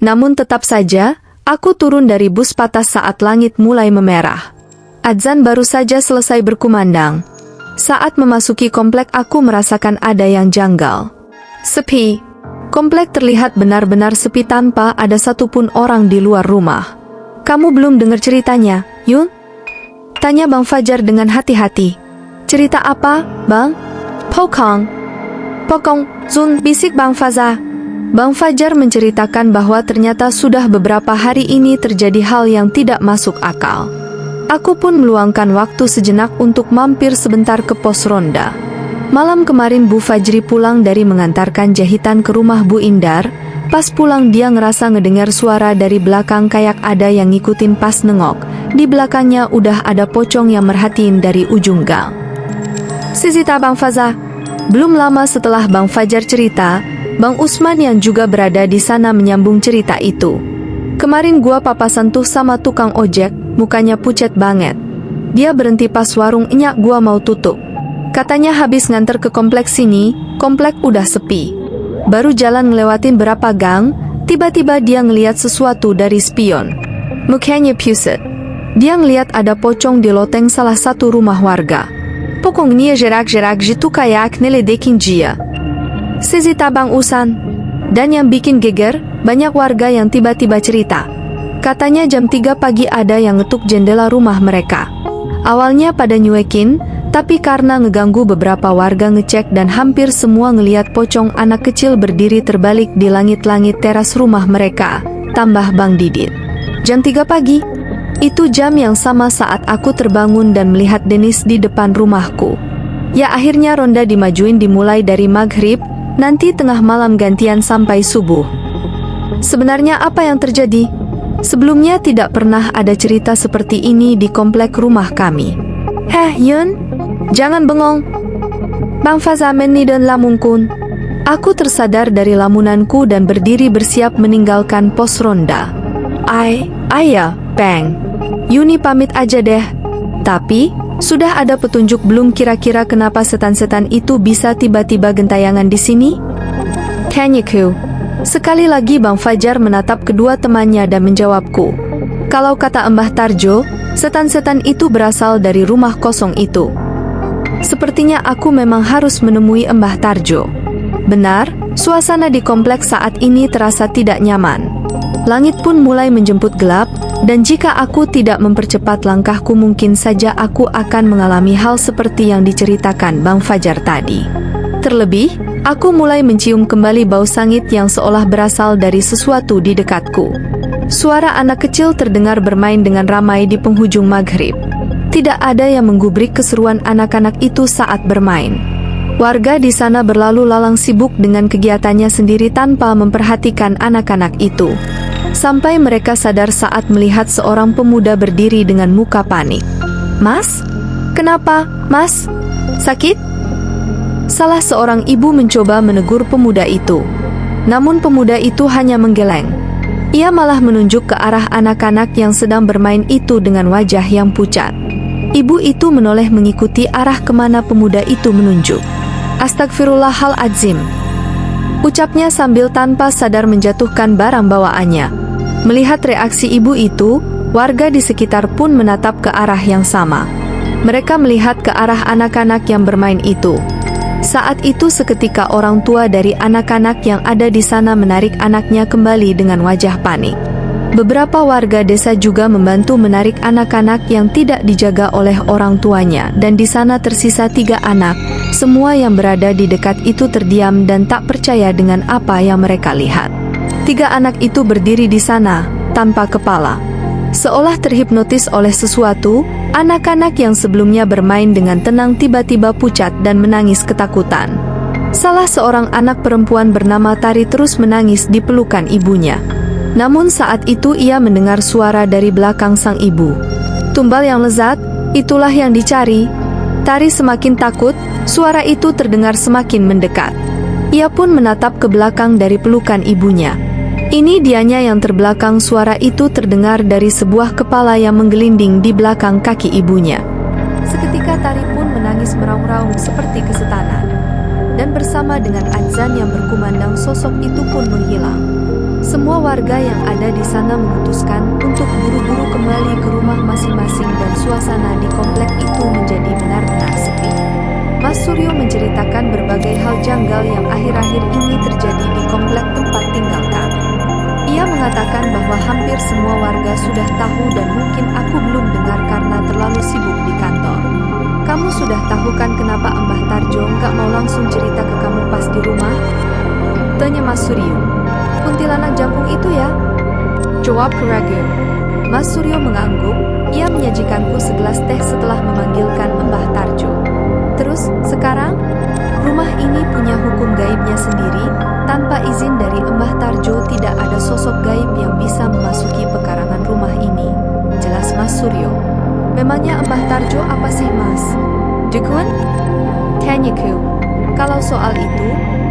Namun tetap saja, aku turun dari bus patas saat langit mulai memerah. Adzan baru saja selesai berkumandang. Saat memasuki komplek aku merasakan ada yang janggal. Sepi. Komplek terlihat benar-benar sepi tanpa ada satupun orang di luar rumah. Kamu belum dengar ceritanya, Yun? Tanya Bang Fajar dengan hati-hati. Cerita apa, Bang? Pokong. Pokong, Zun, bisik Bang Faza. Bang Fajar menceritakan bahwa ternyata sudah beberapa hari ini terjadi hal yang tidak masuk akal. Aku pun meluangkan waktu sejenak untuk mampir sebentar ke pos ronda. Malam kemarin Bu Fajri pulang dari mengantarkan jahitan ke rumah Bu Indar. Pas pulang dia ngerasa ngedengar suara dari belakang kayak ada yang ngikutin pas nengok. Di belakangnya udah ada pocong yang merhatiin dari ujung gang. Sisita Bang Faza. Belum lama setelah Bang Fajar cerita, Bang Usman yang juga berada di sana menyambung cerita itu. Kemarin gua papasan tuh sama tukang ojek, mukanya pucet banget. Dia berhenti pas warung enyak gua mau tutup. Katanya habis nganter ke kompleks sini, komplek udah sepi. Baru jalan ngelewatin berapa gang, tiba-tiba dia ngeliat sesuatu dari spion. Mukanya puset. Dia ngeliat ada pocong di loteng salah satu rumah warga. Pokongnya gerak-gerak jitu kayak neledekin dia. Sisita Bang Usan. Dan yang bikin geger, banyak warga yang tiba-tiba cerita. Katanya jam 3 pagi ada yang ngetuk jendela rumah mereka. Awalnya pada nyuekin, tapi karena ngeganggu beberapa warga ngecek dan hampir semua ngeliat pocong anak kecil berdiri terbalik di langit-langit teras rumah mereka, tambah Bang Didit. Jam 3 pagi. Itu jam yang sama saat aku terbangun dan melihat Denis di depan rumahku. Ya akhirnya ronda dimajuin dimulai dari maghrib, nanti tengah malam gantian sampai subuh. Sebenarnya apa yang terjadi? Sebelumnya tidak pernah ada cerita seperti ini di komplek rumah kami. Heh Yun, jangan bengong. Bang Fazamen ni dan lamungkun. Aku tersadar dari lamunanku dan berdiri bersiap meninggalkan pos ronda. Ayah, Bang. Yuni pamit aja deh. Tapi, sudah ada petunjuk belum kira-kira kenapa setan-setan itu bisa tiba-tiba gentayangan di sini? Kanyeku. Sekali lagi Bang Fajar menatap kedua temannya dan menjawabku. Kalau kata Mbah Tarjo, setan-setan itu berasal dari rumah kosong itu. Sepertinya aku memang harus menemui Mbah Tarjo. Benar, suasana di kompleks saat ini terasa tidak nyaman. Langit pun mulai menjemput gelap, dan jika aku tidak mempercepat langkahku mungkin saja aku akan mengalami hal seperti yang diceritakan Bang Fajar tadi. Terlebih, aku mulai mencium kembali bau sangit yang seolah berasal dari sesuatu di dekatku. Suara anak kecil terdengar bermain dengan ramai di penghujung maghrib. Tidak ada yang menggubrik keseruan anak-anak itu saat bermain. Warga di sana berlalu lalang sibuk dengan kegiatannya sendiri tanpa memperhatikan anak-anak itu. Sampai mereka sadar saat melihat seorang pemuda berdiri dengan muka panik. Mas? Kenapa, Mas? Sakit? Salah seorang ibu mencoba menegur pemuda itu. Namun pemuda itu hanya menggeleng. Ia malah menunjuk ke arah anak-anak yang sedang bermain itu dengan wajah yang pucat. Ibu itu menoleh mengikuti arah kemana pemuda itu menunjuk. Astagfirullahaladzim, ucapnya sambil tanpa sadar menjatuhkan barang bawaannya. Melihat reaksi ibu itu, warga di sekitar pun menatap ke arah yang sama. Mereka melihat ke arah anak-anak yang bermain itu. Saat itu seketika orang tua dari anak-anak yang ada di sana menarik anaknya kembali dengan wajah panik. Beberapa warga desa juga membantu menarik anak-anak yang tidak dijaga oleh orang tuanya, dan di sana tersisa 3 anak. Semua yang berada di dekat itu terdiam dan tak percaya dengan apa yang mereka lihat. 3 anak itu berdiri di sana, tanpa kepala. Seolah terhipnotis oleh sesuatu, anak-anak yang sebelumnya bermain dengan tenang tiba-tiba pucat dan menangis ketakutan. Salah seorang anak perempuan bernama Tari terus menangis di pelukan ibunya. Namun saat itu ia mendengar suara dari belakang sang ibu. Tumbal yang lezat, itulah yang dicari. Tari semakin takut, suara itu terdengar semakin mendekat. Ia pun menatap ke belakang dari pelukan ibunya. Ini dianya yang terbelakang, suara itu terdengar dari sebuah kepala yang menggelinding di belakang kaki ibunya. Seketika Tari pun menangis meraung-raung seperti kesetanan. Dan bersama dengan adzan yang berkumandang sosok itu pun menghilang. Semua warga yang ada di sana memutuskan untuk buru-buru kembali ke rumah masing-masing dan suasana di komplek itu menjadi benar-benar sepi. Mas Suryo menceritakan berbagai hal janggal yang akhir-akhir ini terjadi di komplek tempat tinggal kami. Ia mengatakan bahwa hampir semua warga sudah tahu dan mungkin aku belum dengar karena terlalu sibuk di kantor. Kamu sudah tahu kan kenapa Mbah Tarjo nggak mau langsung cerita ke kamu pas di rumah? Tanya Mas Suryo. Kuntilanak jangkung itu ya? Jawab Keragu. Mas Suryo mengangguk. Ia menyajikanku segelas teh setelah memanggilkan Mbah Tarjo. Terus, sekarang? Rumah ini punya hukum gaibnya sendiri. Tanpa izin dari Mbah Tarjo tidak ada sosok gaib yang bisa memasuki pekarangan rumah ini. Jelas Mas Suryo. Memangnya Mbah Tarjo apa sih Mas? Dukun? Tanyaku. Kalau soal itu,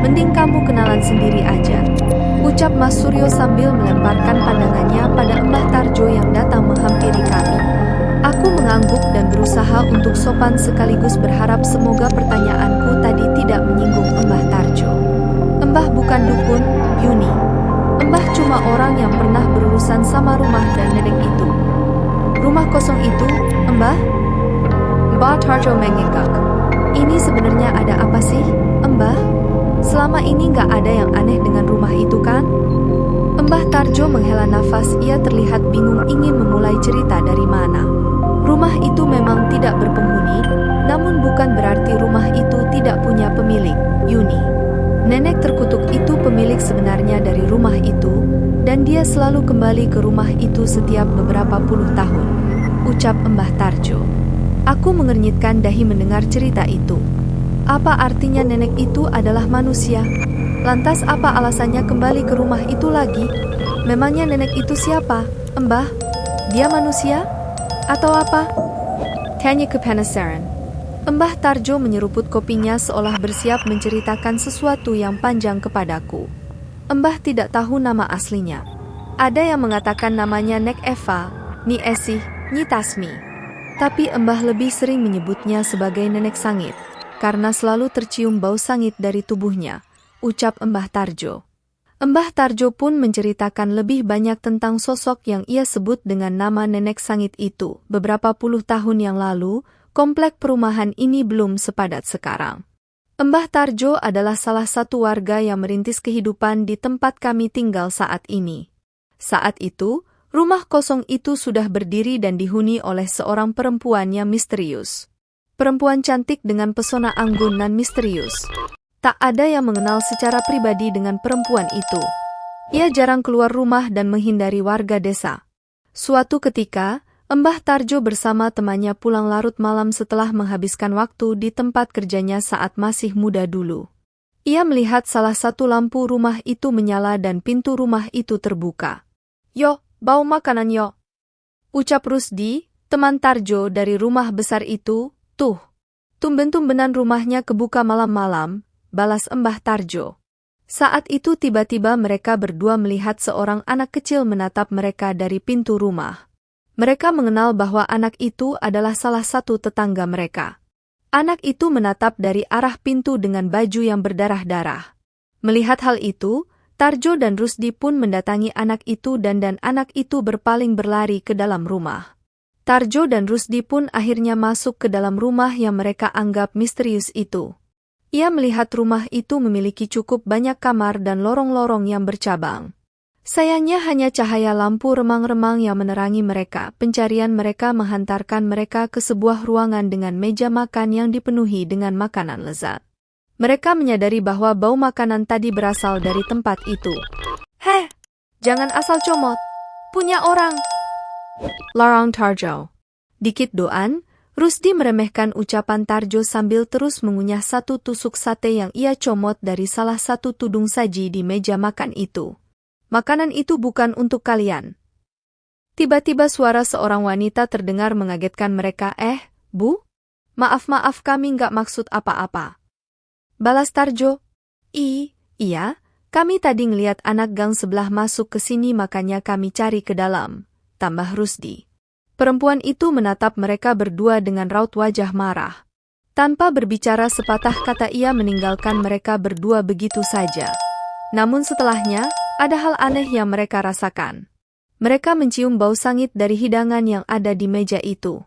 mending kamu kenalan sendiri aja. Ucap Mas Suryo sambil melemparkan pandangannya pada Mbah Tarjo yang datang menghampiri kami. Aku mengangguk dan berusaha untuk sopan sekaligus berharap semoga pertanyaanku tadi tidak menyinggung Mbah Tarjo. Mbah bukan dukun, Yuni. Mbah cuma orang yang pernah berurusan sama rumah dan nenek itu. Rumah kosong itu, Mbah? Mbah Tarjo menginggak. Ini sebenarnya ada apa sih, Mbah? Selama ini nggak ada yang aneh dengan rumah itu kan? Mbah Tarjo menghela nafas, ia terlihat bingung ingin memulai cerita dari mana. Rumah itu memang tidak berpenghuni, namun bukan berarti rumah itu tidak punya pemilik, Yuni. Nenek terkutuk itu pemilik sebenarnya dari rumah itu, dan dia selalu kembali ke rumah itu setiap beberapa puluh tahun, ucap Mbah Tarjo. Aku mengernyitkan dahi mendengar cerita itu. Apa artinya nenek itu adalah manusia? Lantas apa alasannya kembali ke rumah itu lagi? Memangnya nenek itu siapa, Mbah? Dia manusia? Atau apa? Tanya kepenasaran. Mbah Tarjo menyeruput kopinya seolah bersiap menceritakan sesuatu yang panjang kepadaku. Mbah tidak tahu nama aslinya. Ada yang mengatakan namanya Nek Eva, Ni Esih, Nyi Tasmi. Tapi Mbah lebih sering menyebutnya sebagai Nenek Sangit, karena selalu tercium bau sangit dari tubuhnya, ucap Mbah Tarjo. Mbah Tarjo pun menceritakan lebih banyak tentang sosok yang ia sebut dengan nama Nenek Sangit itu. Beberapa puluh tahun yang lalu, komplek perumahan ini belum sepadat sekarang. Mbah Tarjo adalah salah satu warga yang merintis kehidupan di tempat kami tinggal saat ini. Saat itu, rumah kosong itu sudah berdiri dan dihuni oleh seorang perempuan yang misterius. Perempuan cantik dengan pesona anggun dan misterius. Tak ada yang mengenal secara pribadi dengan perempuan itu. Ia jarang keluar rumah dan menghindari warga desa. Suatu ketika, Mbah Tarjo bersama temannya pulang larut malam setelah menghabiskan waktu di tempat kerjanya saat masih muda dulu. Ia melihat salah satu lampu rumah itu menyala dan pintu rumah itu terbuka. "Yo, bau makanan yo," ucap Rusdi, teman Tarjo dari rumah besar itu. "Tuh, tumben-tumbenan rumahnya kebuka malam-malam," balas Mbah Tarjo. Saat itu tiba-tiba mereka berdua melihat seorang anak kecil menatap mereka dari pintu rumah. Mereka mengenal bahwa anak itu adalah salah satu tetangga mereka. Anak itu menatap dari arah pintu dengan baju yang berdarah-darah. Melihat hal itu, Tarjo dan Rusdi pun mendatangi anak itu dan anak itu berpaling berlari ke dalam rumah. Tarjo dan Rusdi pun akhirnya masuk ke dalam rumah yang mereka anggap misterius itu. Ia melihat rumah itu memiliki cukup banyak kamar dan lorong-lorong yang bercabang. Sayangnya hanya cahaya lampu remang-remang yang menerangi mereka. Pencarian mereka menghantarkan mereka ke sebuah ruangan dengan meja makan yang dipenuhi dengan makanan lezat. Mereka menyadari bahwa bau makanan tadi berasal dari tempat itu. "Heh, jangan asal comot. Punya orang," larang Tarjo. Dikit doan, Rusdi meremehkan ucapan Tarjo sambil terus mengunyah satu tusuk sate yang ia comot dari salah satu tudung saji di meja makan itu. "Makanan itu bukan untuk kalian." Tiba-tiba suara seorang wanita terdengar mengagetkan mereka. Bu? Maaf kami nggak maksud apa-apa," balas Tarjo. Iya, kami tadi ngeliat anak gang sebelah masuk ke sini makanya kami cari ke dalam," tambah Rusdi. Perempuan itu menatap mereka berdua dengan raut wajah marah. Tanpa berbicara sepatah kata ia meninggalkan mereka berdua begitu saja. Namun setelahnya, Ada hal aneh yang mereka rasakan. Mereka mencium bau sangit dari hidangan yang ada di meja itu.